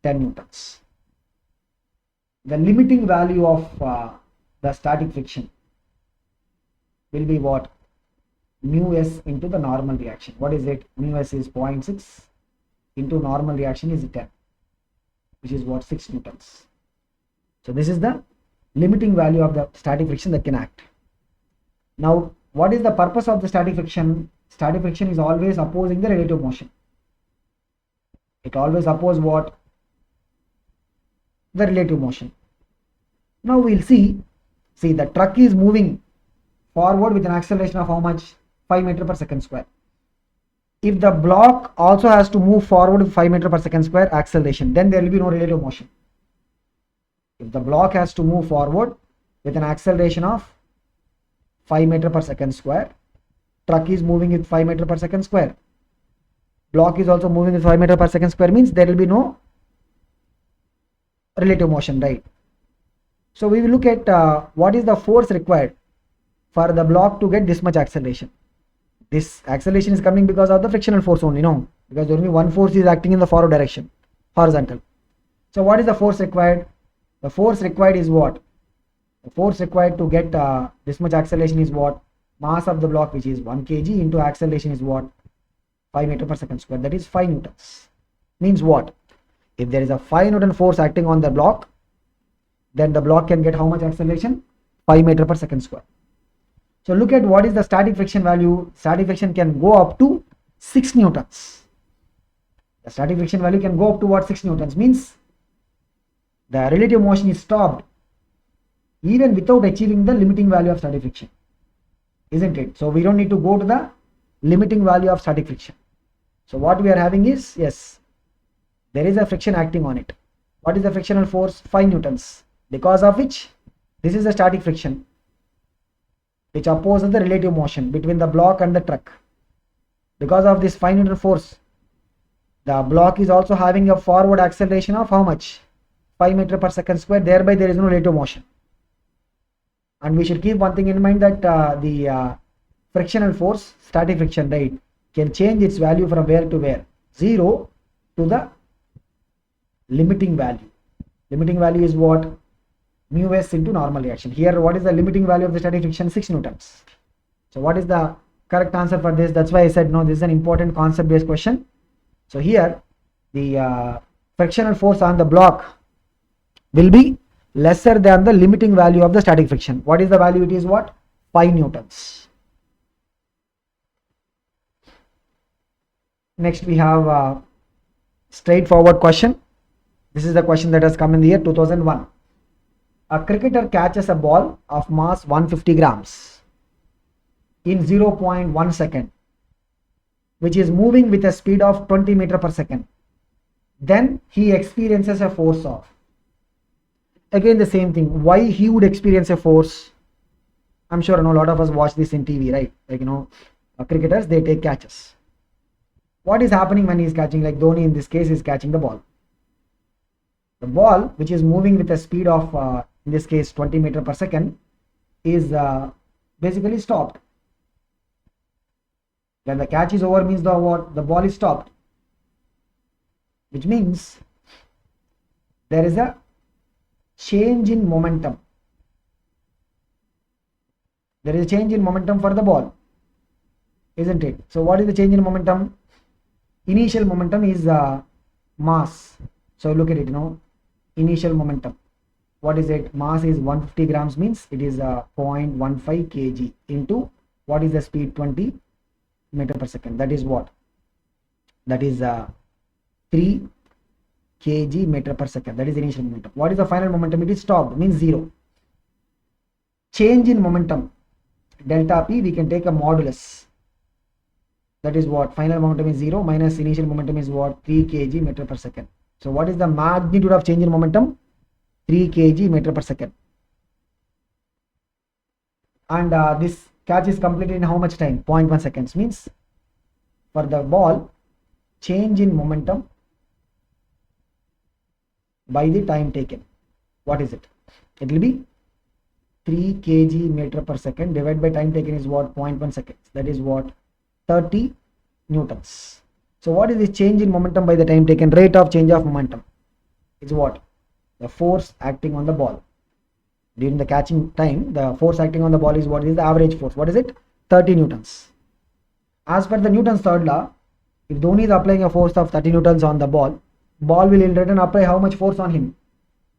10 newtons. The limiting value of the static friction will be what? Mu s into the normal reaction. What is it? Mu s is 0.6 into normal reaction is 10, which is what? 6 newtons. So this is the limiting value of the static friction that can act. Now what is the purpose of the static friction? Static friction is always opposing the relative motion. It always opposes what? The relative motion. Now we'll see the truck is moving forward with an acceleration of how much? 5 meter per second square. If the block also has to move forward with 5 meter per second square acceleration, then there will be no relative motion. If the block has to move forward with an acceleration of 5 meter per second square, truck is moving with 5 meter per second square, block is also moving with 5 meter per second square, means there will be no relative motion, right? So we will look at what is the force required for the block to get this much acceleration. This acceleration is coming because of the frictional force only, no? Because only one force is acting in the forward direction, horizontal. So what is the force required? The force required is what? The force required to get this much acceleration is what? Mass of the block, which is 1 kg, into acceleration is what? 5 meter per second square, that is 5 newtons. Means what? If there is a 5 Newton force acting on the block, then the block can get how much acceleration? 5 meter per second square. So look at what is the static friction value. Static friction can go up to 6 newtons. The static friction value can go up to what? 6 newtons. Means the relative motion is stopped even without achieving the limiting value of static friction, isn't it? So we don't need to go to the limiting value of static friction. So what we are having is, yes, there is a friction acting on it. What is the frictional force? 5 newtons, because of which this is the static friction, which opposes the relative motion between the block and the truck. Because of this 5 Newton force, the block is also having a forward acceleration of how much? 5 meter per second square, thereby there is no relative motion. And we should keep one thing in mind, that the frictional force, static friction, right, can change its value from where to where? 0 to the limiting value. Limiting value is what? mu s into normal reaction. Here, what is the limiting value of the static friction? 6 newtons. So what is the correct answer for this? That's why I said no, this is an important concept based question. So here the frictional force on the block will be lesser than the limiting value of the static friction. What is the value? It is what? 5 newtons. Next we have a straightforward question. This is the question that has come in the year 2001. A cricketer catches a ball of mass 150 grams in 0.1 second, which is moving with a speed of 20 meter per second. Then he experiences a force of, again the same thing, why he would experience a force. I'm sure a lot of us watch this in TV, right? Like cricketers, they take catches. What is happening when he is catching? Like Dhoni in this case is catching the ball. The ball, which is moving with a speed of in this case 20 meter per second, is basically stopped. When the catch is over means the ball is stopped, which means there is a change in momentum. There is a change in momentum for the ball, isn't it? So what is the change in momentum? Initial momentum is mass. So look at it, initial momentum. What is it? Mass is 150 grams, means it is 0.15 kg into what is the speed? 20 meter per second. That is what? That is 3 kg meter per second. That is initial momentum. What is the final momentum? It is stopped, means 0. Change in momentum, delta p, we can take a modulus. That is what? Final momentum is 0 minus initial momentum is what? 3 kg meter per second. So what is the magnitude of change in momentum? 3 kg meter per second. And this catch is completed in how much time? 0.1 seconds. Means for the ball, change in momentum by the time taken. What is it? It will be 3 kg meter per second divided by time taken is what? 0.1 seconds. That is what? 30 newtons. So what is the change in momentum by the time taken? Rate of change of momentum is what? The force acting on the ball. During the catching time, the force acting on the ball is what? Is the average force. What is it? 30 newtons. As per the Newton's third law, if Dhoni is applying a force of 30 newtons on the ball will in return apply how much force on him?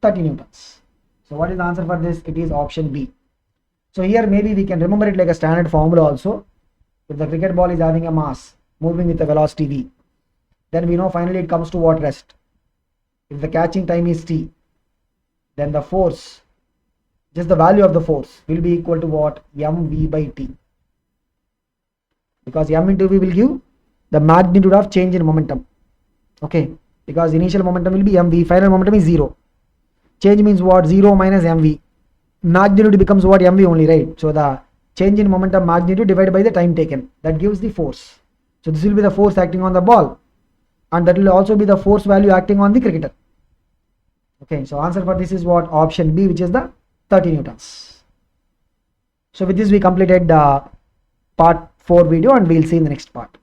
30 newtons. So what is the answer for this? It is option B. So here maybe we can remember it like a standard formula also. If the cricket ball is having a mass moving with a velocity v, then we know finally it comes to what? Rest. If the catching time is t, then the force, just the value of the force, will be equal to what? mv by t, because m into v will give the magnitude of change in momentum. Okay, because initial momentum will be mv, final momentum is 0. Change means what? 0 minus mv. Magnitude becomes what? mv only, right? So the change in momentum magnitude divided by the time taken, that gives the force. So this will be the force acting on the ball, and that will also be the force value acting on the cricketer. Okay, so answer for this is what? Option B, which is the 30 newtons. So with this we completed the part 4 video, and we'll see in the next part.